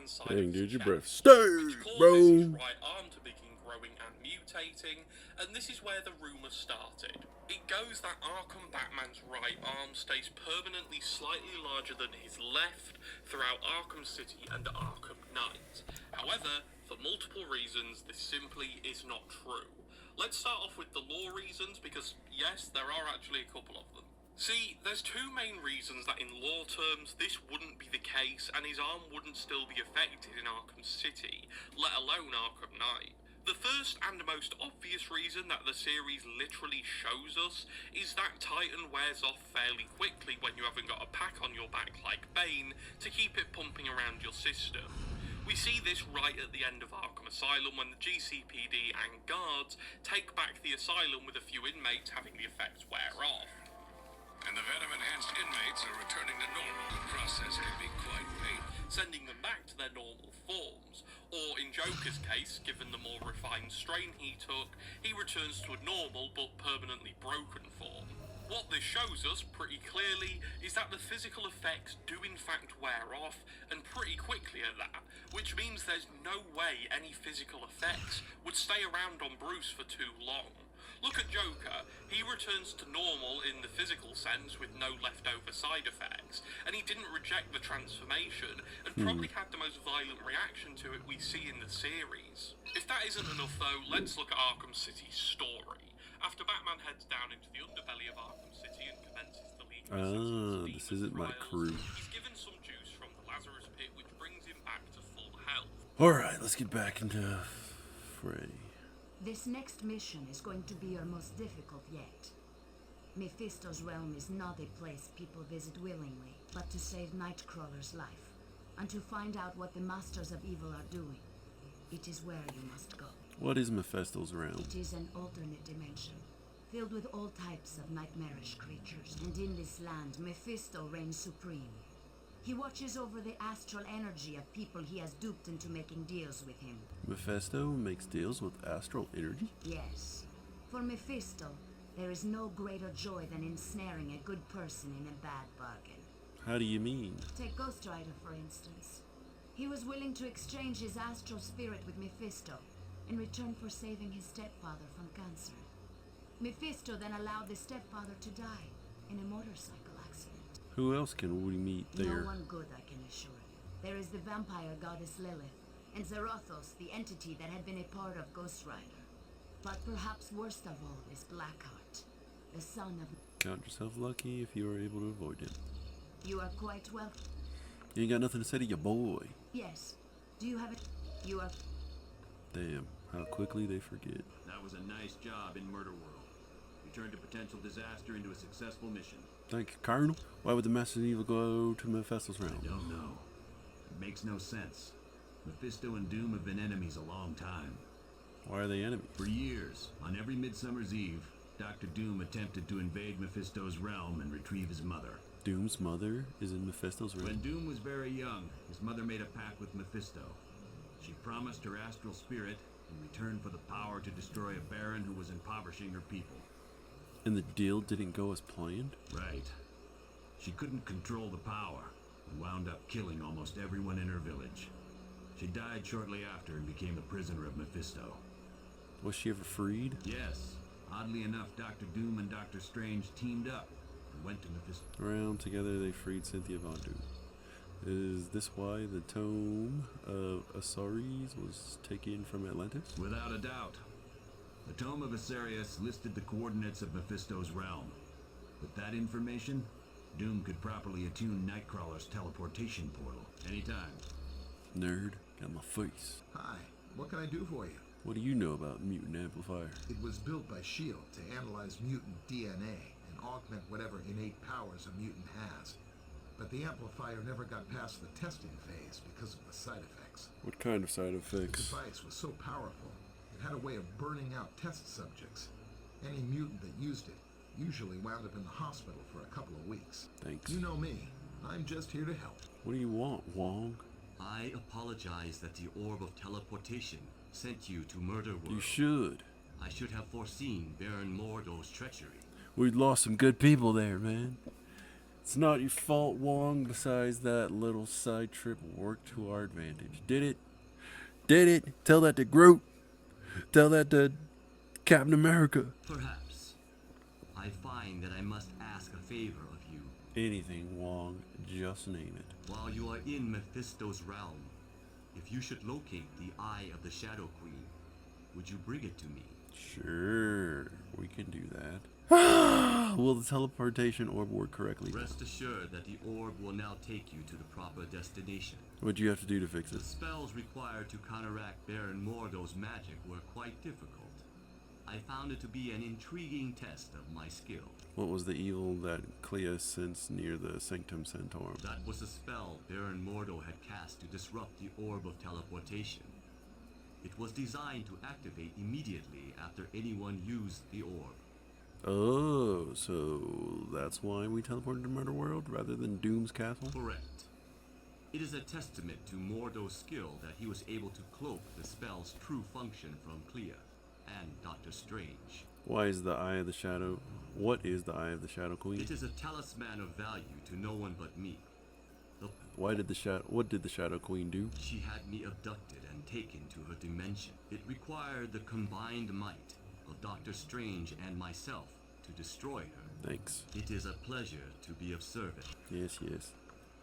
right-hand side Hey, of his get your chest, breath. Stay, which causes bro. his right arm to begin growing and mutating, and this is where the rumour started. It goes that Arkham Batman's right arm stays permanently slightly larger than his left throughout Arkham City and Arkham Knight. However, for multiple reasons, this simply is not true. Let's start off with the law reasons, because yes, there are actually a couple of them. See, there's two main reasons that in law terms this wouldn't be the case and his arm wouldn't still be affected in Arkham City, let alone Arkham Knight. The first and most obvious reason that the series literally shows us is that Titan wears off fairly quickly when you haven't got a pack on your back like Bane to keep it pumping around your system. We see this right at the end of Arkham Asylum when the GCPD and guards take back the asylum with a few inmates having the effects wear off. And the venom-enhanced inmates are returning to normal. The process can be quite painful, sending them back to their normal forms. Or in Joker's case, given the more refined strain he took, he returns to a normal but permanently broken form. What this shows us, pretty clearly, is that the physical effects do in fact wear off, and pretty quickly at that, which means there's no way any physical effects would stay around on Bruce for too long. Look at Joker, he returns to normal in the physical sense with no leftover side effects, and he didn't reject the transformation, and probably had the most violent reaction to it we see in the series. If that isn't enough though, let's look at Arkham City's story. After Batman heads down into the underbelly of Arkham City and commences the League of Cities This isn't my crew. he's given some juice from the Lazarus Pit which brings him back to full health. Alright, let's get back into fray. This next mission is going to be our most difficult yet. Mephisto's realm is not a place people visit willingly, but to save Nightcrawler's life, and to find out what the Masters of Evil are doing. It is where you must go. What is Mephisto's realm? It is an alternate dimension, filled with all types of nightmarish creatures. And in this land, Mephisto reigns supreme. He watches over the astral energy of people he has duped into making deals with him. Mephisto makes deals with astral energy? Yes. For Mephisto, there is no greater joy than ensnaring a good person in a bad bargain. How do you mean? Take Ghost Rider, for instance. He was willing to exchange his astral spirit with Mephisto in return for saving his stepfather from cancer. Mephisto then allowed the stepfather to die in a motorcycle accident. Who else can we meet there? No one good, I can assure you. There is the vampire goddess Lilith, and Zarathos, the entity that had been a part of Ghost Rider. But perhaps worst of all is Blackheart, the son of... Count yourself lucky if you are able to avoid him. You are quite welcome. You ain't got nothing to say to your boy. Yes. Do you have it? You are... Damn, how quickly they forget. That was a nice job in Murderworld. You turned a potential disaster into a successful mission. Thank you, Colonel. Why would the Masters of Evil go to Mephisto's realm? I don't know. It makes no sense. Mephisto and Doom have been enemies a long time. Why are they enemies? For years, on every Midsummer's Eve, Dr. Doom attempted to invade Mephisto's realm and retrieve his mother. Doom's mother is in Mephisto's realm? When Doom was very young, his mother made a pact with Mephisto. She promised her astral spirit in return for the power to destroy a baron who was impoverishing her people. And the deal didn't go as planned? Right. She couldn't control the power and wound up killing almost everyone in her village. She died shortly after and became a prisoner of Mephisto. Was she ever freed? Yes. Oddly enough, Dr. Doom and Dr. Strange teamed up and went to Mephisto. Around together they freed Cynthia Von Doom. Is this why the Tome of Asaris was taken from Atlantis? Without a doubt. The Tome of Asarius listed the coordinates of Mephisto's realm. With that information, Doom could properly attune Nightcrawler's teleportation portal anytime. Nerd, got my face. Hi, what can I do for you? What do you know about Mutant Amplifier? It was built by S.H.I.E.L.D. to analyze mutant DNA and augment whatever innate powers a mutant has. But the amplifier never got past the testing phase because of the side effects. What kind of side The effects? device was so powerful, it had a way of burning out test subjects. Any mutant that used it usually wound up in the hospital for a couple of weeks. Thanks. You know me. I'm just here to help. What do you want, Wong? I apologize that the orb of teleportation sent you to Murderworld. You should. I should have foreseen Baron Mordo's treachery. We lost some good people there, man. It's not your fault, Wong. Besides, that little side trip worked to our advantage. Did it? Did it? Tell that to Groot. Tell that to Captain America. Perhaps. I find that I must ask a favor of you. Anything, Wong. Just name it. While you are in Mephisto's realm, if you should locate the Eye of the Shadow Queen, would you bring it to me? Sure, we can do that. Will the teleportation orb work correctly? Rest assured that the orb will now take you to the proper destination. What'd you have to do to fix The it? spells required to counteract Baron Mordo's magic were quite difficult. I found it to be an intriguing test of my skill. What was the evil that Clea sensed near the Sanctum Sanctorum? That was a spell Baron Mordo had cast to disrupt the Orb of Teleportation. It was designed to activate immediately after anyone used the orb. Oh, so that's why we teleported to Murderworld rather than Doom's castle? Correct. It is a testament to Mordo's skill that he was able to cloak the spell's true function from Clea and Doctor Strange. Why is the Eye of the Shadow... What is the Eye of the Shadow Queen? It is a talisman of value to no one but me. What did the Shadow Queen do? She had me abducted and taken to her dimension. It required the combined might of Doctor Strange and myself to destroy her. Thanks. It is a pleasure to be of service. Yes, yes.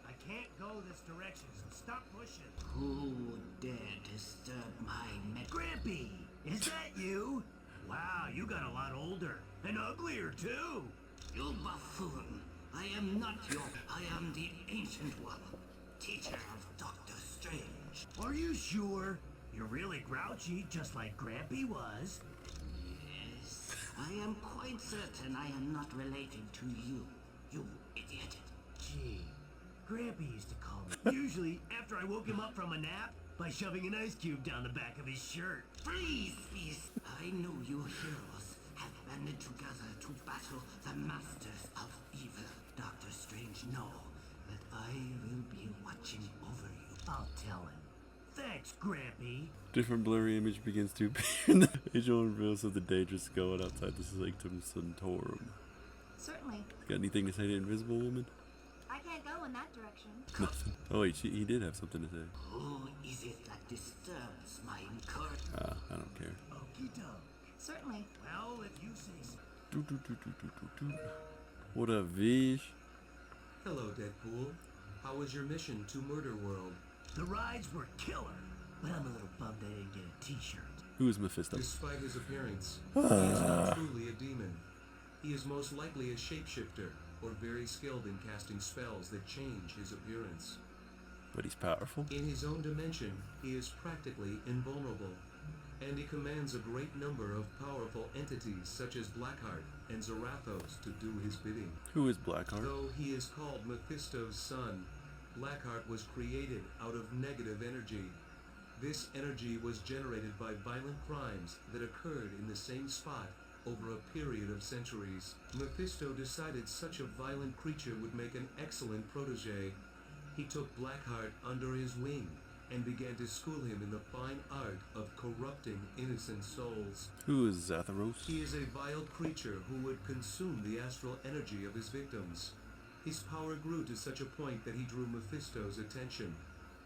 I can't go this direction, so stop pushing. Who dared disturb my Grampy, is that you? Wow, you got a lot older. And uglier, too. You buffoon! I am not your... I am the Ancient One, teacher of Doctor Strange. Are you sure? You're really grouchy, just like Grampy was. Yes, I am quite certain I am not related to you, you idiot. Gee, Grampy used to call me. Usually after I woke him up from a nap by shoving an ice cube down the back of his shirt. Please, please. I know you heroes have banded together to battle the masters of evil. Doctor Strange, know that I will be watching over you. I'll tell him. Thanks, Grampy. Different blurry image begins to appear in the visual reveals of the dangerous going outside the Sanctum Sanctorum. Certainly. Got anything to say to Invisible Woman? I can't go in that direction. Nothing. Oh wait, he did have something to say. Who is it that disturbs my encouragement? I don't care. Okie doke. Certainly. Well, if you say so. What up, Vish? Hello, Deadpool. How was your mission to Murderworld? The rides were killer, but I'm a little bummed I didn't get a t-shirt. Who is Mephisto? Despite his appearance, he is not truly a demon. He is most likely a shapeshifter, or very skilled in casting spells that change his appearance. But he's powerful. In his own dimension, he is practically invulnerable, and he commands a great number of powerful entities such as Blackheart and Zarathos to do his bidding. Who is Blackheart? Though he is called Mephisto's son, Blackheart was created out of negative energy. This energy was generated by violent crimes that occurred in the same spot over a period of centuries. Mephisto decided such a violent creature would make an excellent protege. He took Blackheart under his wing and began to school him in the fine art of corrupting innocent souls. Who is Zatharos? He is a vile creature who would consume the astral energy of his victims. His power grew to such a point that he drew Mephisto's attention.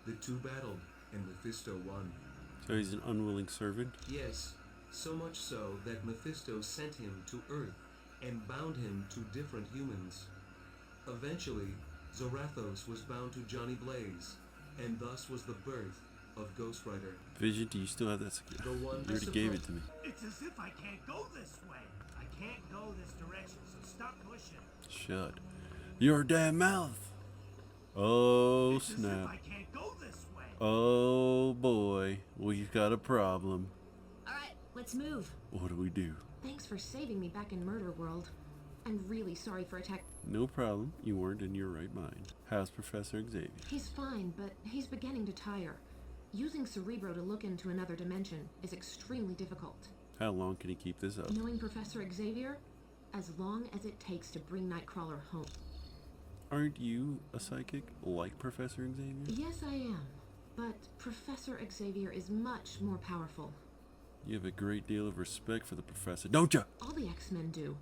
The two battled, and Mephisto won. So he's an unwilling servant? Yes, so much so that Mephisto sent him to Earth and bound him to different humans. Eventually, Zarathos was bound to Johnny Blaze, and thus was the birth of Ghost Rider. Vision, do you still have that secure? The one You already gave it to me. It's as if I can't go this way. I can't go this direction, so stop pushing. Shut your damn mouth. Oh, It's as if snap. I can't go this way. Oh, boy. We've got a problem. Alright, let's move. What do we do? Thanks for saving me back in Murderworld. I'm really sorry for attack. No problem. You weren't in your right mind. How's Professor Xavier? He's fine, but he's beginning to tire. Using Cerebro to look into another dimension is extremely difficult. How long can he keep this up? Knowing Professor Xavier, as long as it takes to bring Nightcrawler home. Aren't you a psychic like Professor Xavier? Yes, I am. But Professor Xavier is much more powerful. You have a great deal of respect for the professor, don't you? All the X-Men do.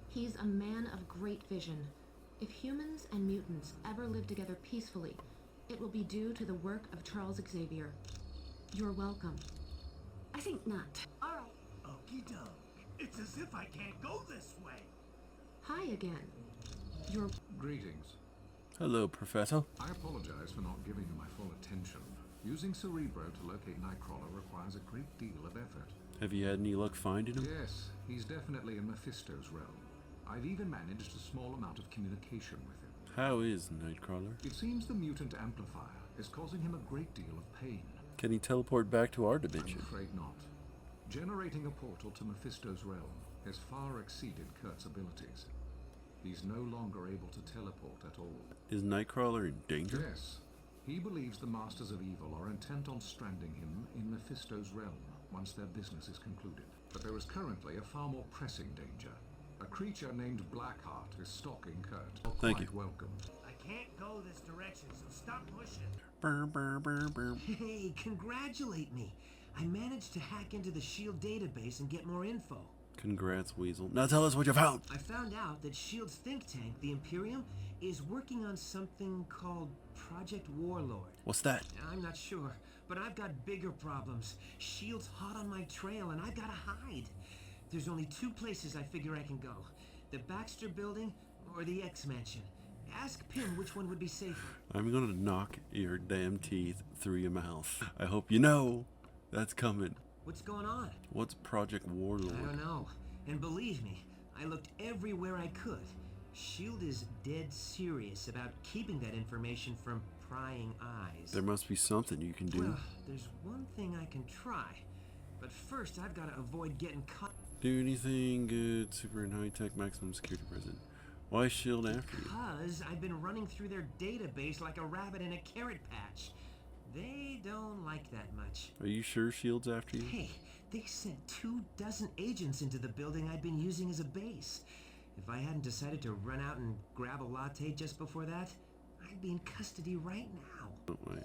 He's a man of great vision. If humans and mutants ever live together peacefully, it will be due to the work of Charles Xavier. You're welcome. I think not. Alright. Okie doke. It's as if I can't go this way. Hi again. You're... Greetings. Hello, Professor. I apologize for not giving you my full attention. Using Cerebro to locate Nightcrawler requires a great deal of effort. Have you had any luck finding him? Yes, he's definitely in Mephisto's realm. I've even managed a small amount of communication with him. How is Nightcrawler? It seems the mutant amplifier is causing him a great deal of pain. Can he teleport back to our dimension? I'm afraid not. Generating a portal to Mephisto's realm has far exceeded Kurt's abilities. He's no longer able to teleport at all. Is Nightcrawler in danger? Yes. He believes the Masters of Evil are intent on stranding him in Mephisto's realm once their business is concluded. But there is currently a far more pressing danger. A creature named Blackheart is stalking Kurt. Thank you. Welcome. I can't go this direction, so stop pushing. Burr, burr, burr, burr. Hey, congratulate me. I managed to hack into the S.H.I.E.L.D. database and get more info. Congrats, Weasel. Now tell us what you found. I found out that S.H.I.E.L.D.'s think tank, the Imperium, is working on something called Project Warlord. What's that? I'm not sure, but I've got bigger problems. S.H.I.E.L.D's hot on my trail, and I've got to hide. There's only two places I figure I can go. The Baxter Building or the X-Mansion. Ask Pym which one would be safer. I'm gonna knock your damn teeth through your mouth. I hope you know that's coming. What's going on? What's Project Warlord? I don't know. And believe me, I looked everywhere I could. S.H.I.E.L.D. is dead serious about keeping that information from prying eyes. There must be something you can do. Well, there's one thing I can try. But first, I've got to avoid getting caught. Do anything good, super and high-tech, maximum security present. Why is S.H.I.E.L.D. after you? Because I've been running through their database like a rabbit in a carrot patch. They don't like that much. Are you sure S.H.I.E.L.D.'s after you? Hey, they sent 24 agents into the building I'd been using as a base. If I hadn't decided to run out and grab a latte just before that, I'd be in custody right now. Oh, wait.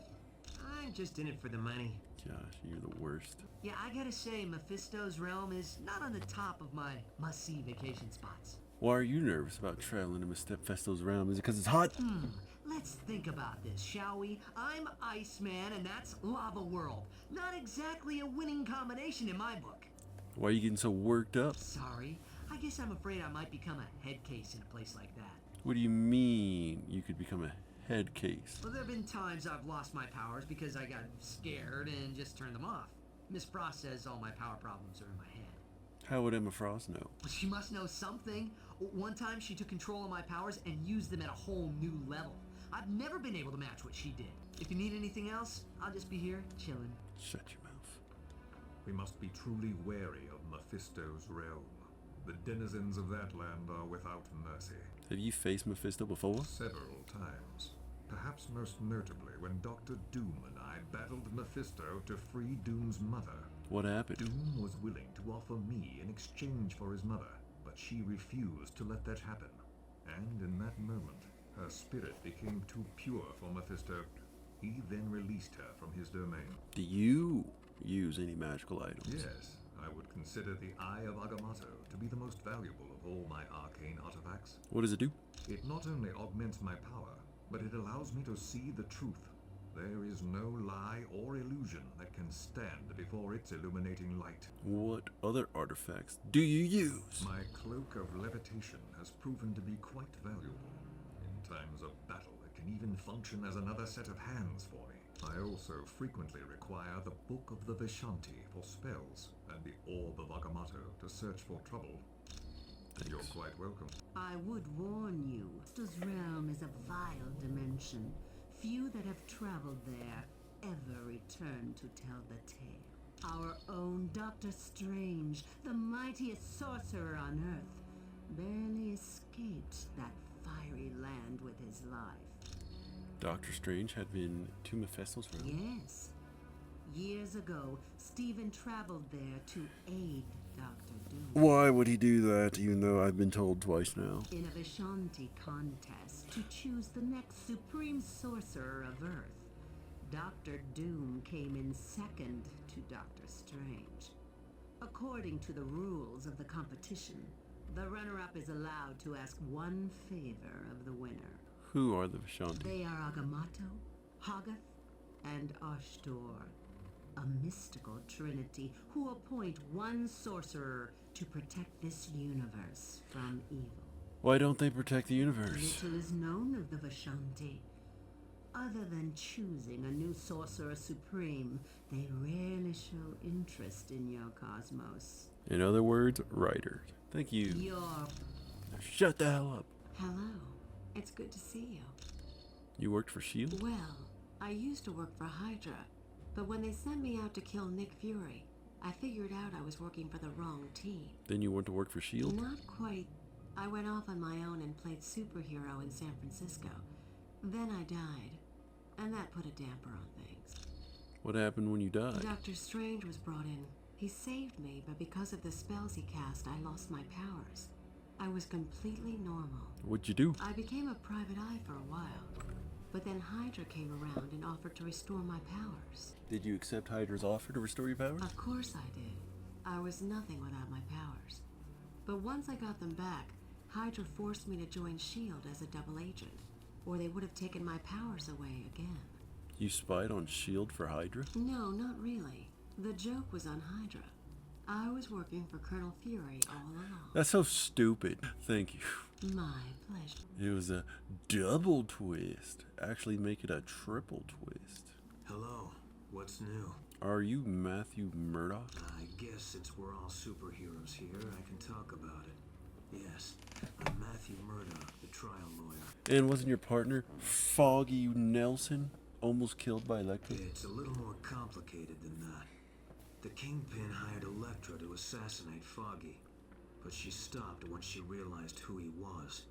I'm just in it for the money. Gosh, you're the worst. Yeah, I gotta say, Mephisto's realm is not on the top of my must-see vacation spots. Why are you nervous about traveling to Mephisto's realm? Is it because it's hot? Let's think about this, shall we? I'm Iceman, and that's Lava World. Not exactly a winning combination in my book. Why are you getting so worked up? Sorry. I guess I'm afraid I might become a head case in a place like that. What do you mean you could become a head case? Well, there have been times I've lost my powers because I got scared and just turned them off. Miss Frost says all my power problems are in my head. How would Emma Frost know? She must know something. One time she took control of my powers and used them at a whole new level. I've never been able to match what she did. If you need anything else, I'll just be here, chilling. Shut your mouth. We must be truly wary of Mephisto's realm. The denizens of that land are without mercy. Have you faced Mephisto before? Several times. Perhaps most notably when Dr. Doom and I battled Mephisto to free Doom's mother. What happened? Doom was willing to offer me in exchange for his mother, but she refused to let that happen. And in that moment, her spirit became too pure for Mephisto. He then released her from his domain. Do you use any magical items? Yes, I would consider the Eye of Agamotto to be the most valuable of all my arcane artifacts. What does it do? It not only augments my power, but it allows me to see the truth. There is no lie or illusion that can stand before its illuminating light. What other artifacts do you use? My cloak of levitation has proven to be quite valuable. In times of battle, it can even function as another set of hands for me. I also frequently require the Book of the Vishanti for spells, and the Orb of Agamotto to search for trouble. Thanks. You're quite welcome. I would warn you, Mephisto's realm is a vile dimension. Few that have traveled there ever return to tell the tale. Our own Doctor Strange, the mightiest sorcerer on Earth, barely escaped that fiery land with his life. Doctor Strange had been to Mephisto's realm? Yes. Years ago, Stephen traveled there to aid Dr. Doom. Why would he do that, even though I've been told twice now? In a Vishanti contest to choose the next supreme sorcerer of Earth, Dr. Doom came in second to Doctor Strange. According to the rules of the competition, The runner-up is allowed to ask one favor of the winner. Who are the Vishanti? They are Agamotto, Hoggoth, and Ashtor, a mystical trinity who appoint one sorcerer to protect this universe from evil. Why don't they protect the universe? Little is known of the Vishanti. Other than choosing a new sorcerer supreme, they rarely show interest in your cosmos. In other words, writers. Thank you. Your... Shut the hell up. Hello. It's good to see you. You worked for S.H.I.E.L.D.? Well, I used to work for Hydra, but when they sent me out to kill Nick Fury, I figured out I was working for the wrong team. Then you went to work for S.H.I.E.L.D.? Not quite. I went off on my own and played superhero in San Francisco. Then I died, and that put a damper on things. What happened when you died? Doctor Strange was brought in. He saved me, but because of the spells he cast, I lost my powers. I was completely normal. What'd you do? I became a private eye for a while, but then Hydra came around and offered to restore my powers. Did you accept Hydra's offer to restore your powers? Of course I did. I was nothing without my powers. But once I got them back, Hydra forced me to join S.H.I.E.L.D. as a double agent, or they would have taken my powers away again. You spied on S.H.I.E.L.D. for Hydra? No, not really. The joke was on Hydra. I was working for Colonel Fury all along. That's so stupid. Thank you. My pleasure. It was a double twist. Actually make it a triple twist. Hello. What's new? Are you Matthew Murdock? I guess since we're all superheroes here, I can talk about it. Yes, I'm Matthew Murdock, the trial lawyer. And wasn't your partner Foggy Nelson almost killed by Elektra? It's a little more complicated than that. The Kingpin hired Elektra to assassinate Foggy, but she stopped once she realized who he was.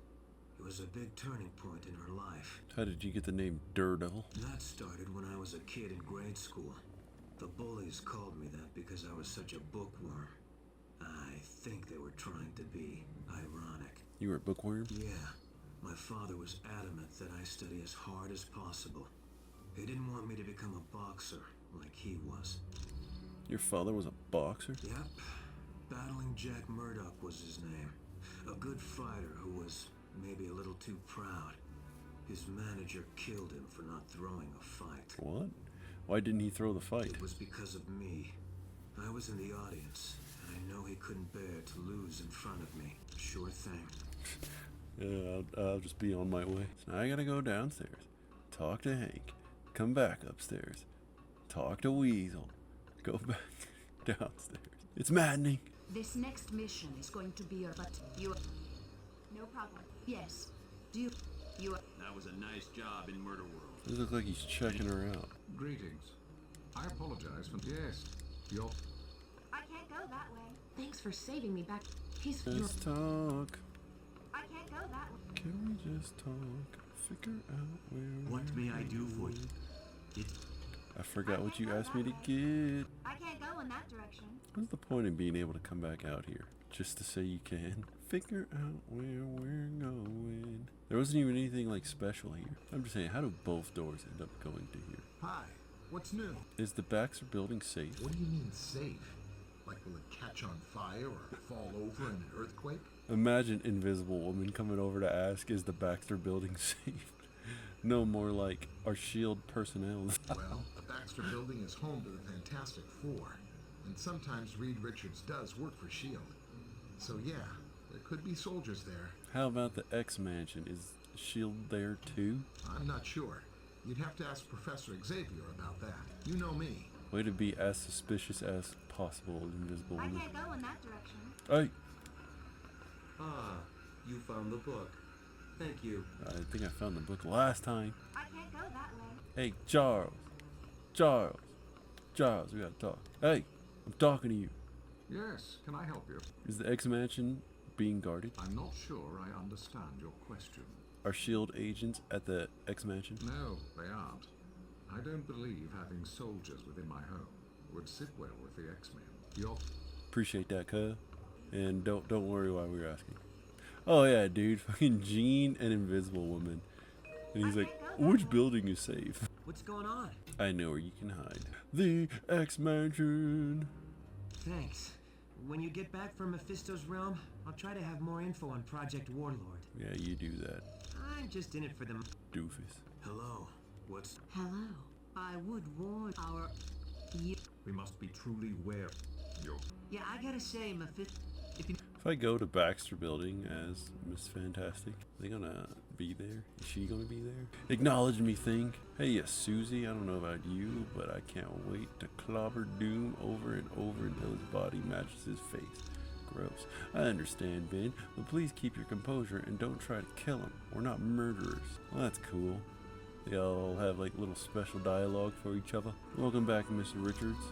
It was a big turning point in her life. How did you get the name Daredevil? That started when I was a kid in grade school. The bullies called me that because I was such a bookworm. I think they were trying to be ironic. You were a bookworm? Yeah. My father was adamant that I study as hard as possible. He didn't want me to become a boxer like he was. Your father was a boxer? Yep. Battling Jack Murdock was his name. A good fighter who was maybe a little too proud. His manager killed him for not throwing a fight. What? Why didn't he throw the fight? It was because of me. I was in the audience, and I know he couldn't bear to lose in front of me. Sure thing. Yeah, I'll just be on my way. So now I gotta go downstairs, talk to Hank, come back upstairs, talk to Weasel, go back downstairs. It's maddening. This next mission is going to be your... But you... No problem. Yes. You... That was a nice job in Murderworld. This looks like he's checking her out. Greetings. I apologize for... Yes. You're... I can't go that way. Thanks for saving me back. He's... Let's talk. I can't go that way. Can we just talk? Figure out where... What may I do for you? I forgot what you asked me to get. I can't go in that direction. What's the point in being able to come back out here? Just to say you can? Figure out where we're going. There wasn't even anything like special here. I'm just saying, how do both doors end up going to here? Hi, what's new? Is the Baxter building safe? What do you mean safe? Like will it catch on fire or fall over in an earthquake? Imagine Invisible Woman coming over to ask, is the Baxter building safe? No, more like, are S.H.I.E.L.D. personnel? Well, the Baxter building is home to the Fantastic Four, and sometimes Reed Richards does work for S.H.I.E.L.D. So yeah, there could be soldiers there. How about the X-Mansion? Is S.H.I.E.L.D. there too? I'm not sure. You'd have to ask Professor Xavier about that. You know me. Way to be as suspicious as possible, Invisible I Woman. can't go in that direction. Hey! Ah, you found the book. Thank you. I think I found the book last time. I can't go that way. Hey, Charles, we gotta talk. Hey, I'm talking to you. Yes, can I help you? Is the X-Mansion being guarded? I'm not sure I understand your question. Are S.H.I.E.L.D. agents at the X-Mansion? No, they aren't. I don't believe having soldiers within my home would sit well with the X-Men. You're... Appreciate that, cuz. And don't worry why we were asking. Oh yeah, dude, fucking Jean and Invisible Woman. And he's like, which building is safe? What's going on? I know where you can hide. The X-Mansion. Thanks. When you get back from Mephisto's realm, I'll try to have more info on Project Warlord. Yeah, you do that, I'm just in it for the doofus. Hello. What's... Hello. I would warn our... We must be truly wary. Yeah, I gotta say, Mephisto... If I go to Baxter Building as Miss Fantastic, are they gonna be there? Is she gonna be there? Acknowledge me, think. Hey, yes, Susie, I don't know about you, but I can't wait to clobber Doom over and over until his body matches his face. Gross. I understand, Ben, but please keep your composure and don't try to kill him. We're not murderers. Well, that's cool. They all have like little special dialogue for each other. Welcome back, Mr. Richards.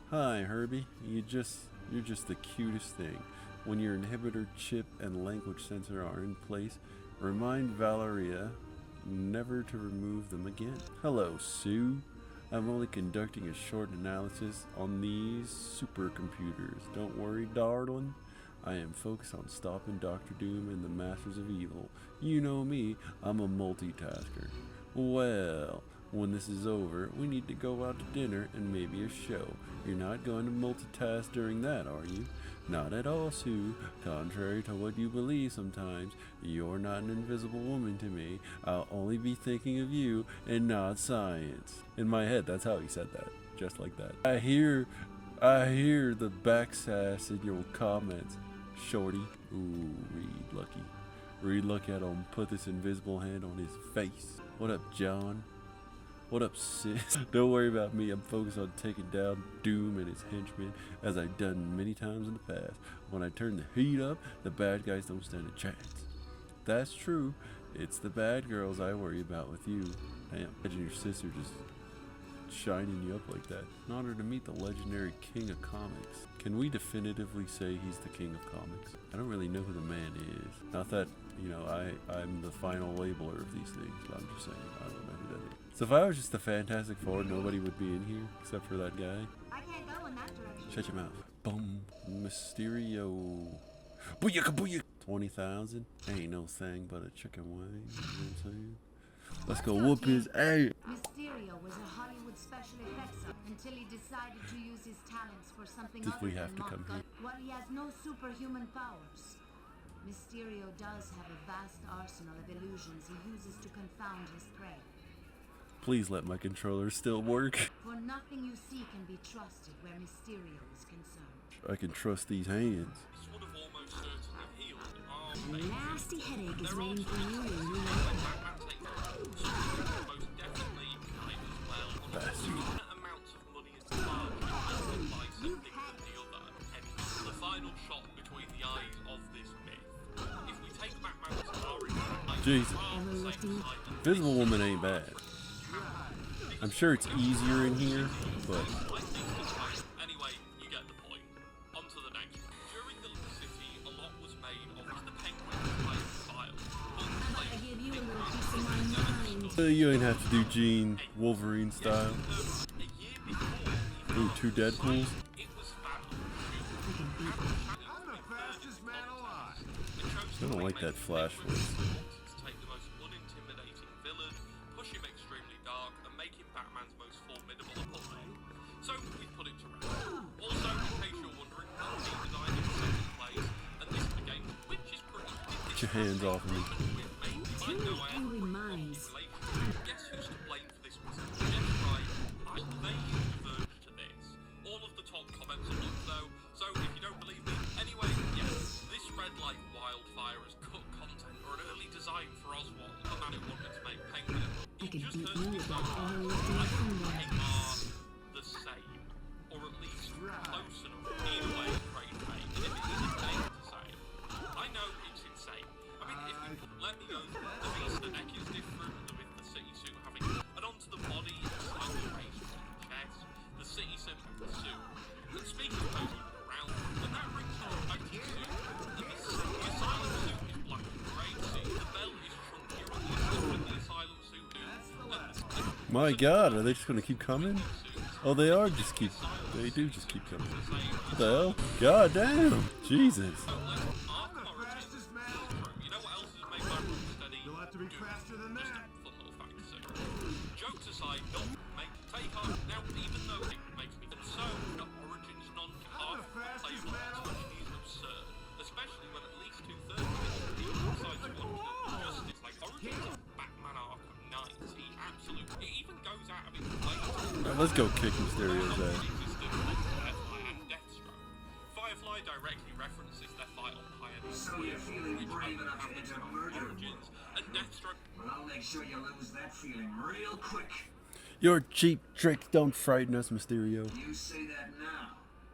Hi, Herbie. You're just the cutest thing. When your inhibitor chip and language sensor are in place, remind Valeria never to remove them again. Hello, Sue. I'm only conducting a short analysis on these supercomputers. Don't worry, darling. I am focused on stopping Dr. Doom and the Masters of Evil. You know me, I'm a multitasker. Well, when this is over, we need to go out to dinner and maybe a show. You're not going to multitask during that, are you? Not at all, Sue. Contrary to what you believe sometimes, you're not an invisible woman to me. I'll only be thinking of you and not science. In my head, that's how he said that. Just like that. I hear the backsass in your comments, shorty. Ooh, Reed Lucky. Reed Lucky had him put this invisible hand on his face. What up, John? What up, sis? Don't worry about me. I'm focused on taking down Doom and his henchmen, as I've done many times in the past. When I turn the heat up, the bad guys don't stand a chance. That's true. It's the bad girls I worry about with you. Damn, imagine your sister just shining you up like that. An honor to meet the legendary king of comics. Can we definitively say he's the king of comics? I don't really know who the man is. Not that, you know, I'm the final labeler of these things, but I'm just saying, I don't know who that is. So if I was just the Fantastic Four, nobody would be in here except for that guy. I can't go in that direction. Shut your mouth. Boom. Mysterio. Booyaka booyaka. 20,000. Ain't no thing but a chicken wing. You know what I'm saying? Let's go whoop his ass. Mysterio was a Hollywood special effects until he decided to use his talents for something If other we than have to mock come gun. here. While he has no superhuman powers, Mysterio does have a vast arsenal of illusions he uses to confound his prey. Please let my controller still work. For nothing you see can be trusted where Mysterio is concerned. I can trust these hands. This would have almost certainly healed. Nasty headache is waiting for you in your Most definitely ignite as well. Infinite amounts of money is charged by something than the other. And the final shot between the eyes of this myth. If we take Batman's origin, Jesus. Invisible Woman ain't bad. I'm sure it's easier in here, but anyway, you get the point. On to the next. During the city, a lot was made of the Penguin's type style. I give you a little piece of my mind. you ain't have to do Gene Wolverine style. Ooh, 2 Deadpools. I don't like that Flash voice. Take the most unintimidating villain, push him extremely dark, and make him Batman's most formidable opponent. So we put it to rest. Also, in case you're wondering, the design is set in place, and this is the game, which is pretty. Get your hands off of me. Two angry minds. Guess who's to blame for this mistake? Yes, right. They diverged to this. All of the top comments are up though, so if you don't believe me, anyway, yes, this spread like wildfire as cut content or an early design for Oswald, the man who wanted to make Penguin. I can Just beat hurts you me with so that much. all-lifting I think thunder. they are the same, or at least close enough. Either way, great pain. And if it is insane to say, I know it's insane. I mean, if you let me go, the Easter egg is different with the city suit having, and onto the body, it's slightly raised from the chest, the city suit and the suit. And speaking of those around, and that brings us back to the suit. The asylum suit is black and grey, see, the belt is chunkier than the asylum suit is. My God, are they just gonna keep coming? Oh, they are just keep. They do just keep coming. What the hell? God damn! Jesus. You know what else is made by Rocksteady? You'll have to be faster than Just that. a fun little fact to say. Jokes aside, don't make take on now, even though it makes me so the origins non-hard playable let's go kick Mysterio's ass. Firefly directly references their fight on Pioneer, So you're feeling brave enough to enter Murderworld? and Deathstroke. Well, I'll make sure you lose that feeling real quick. Your cheap tricks don't frighten us, Mysterio. You say that now,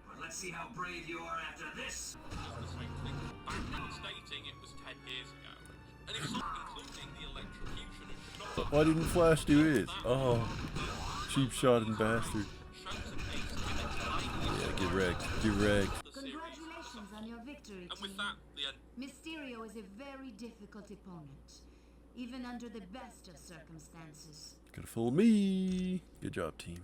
but let's see how brave you are after this. Back stating it was 10 years ago, and it's not including the electrocution of shock. Why didn't Flash do his? Oh, cheap shot and bastard. Yeah, get wrecked. Get wrecked. Congratulations on your victory, And with team. that, the end. Mysterio is a very difficult opponent, even under the best of circumstances. Could have fooled me. Good job, team.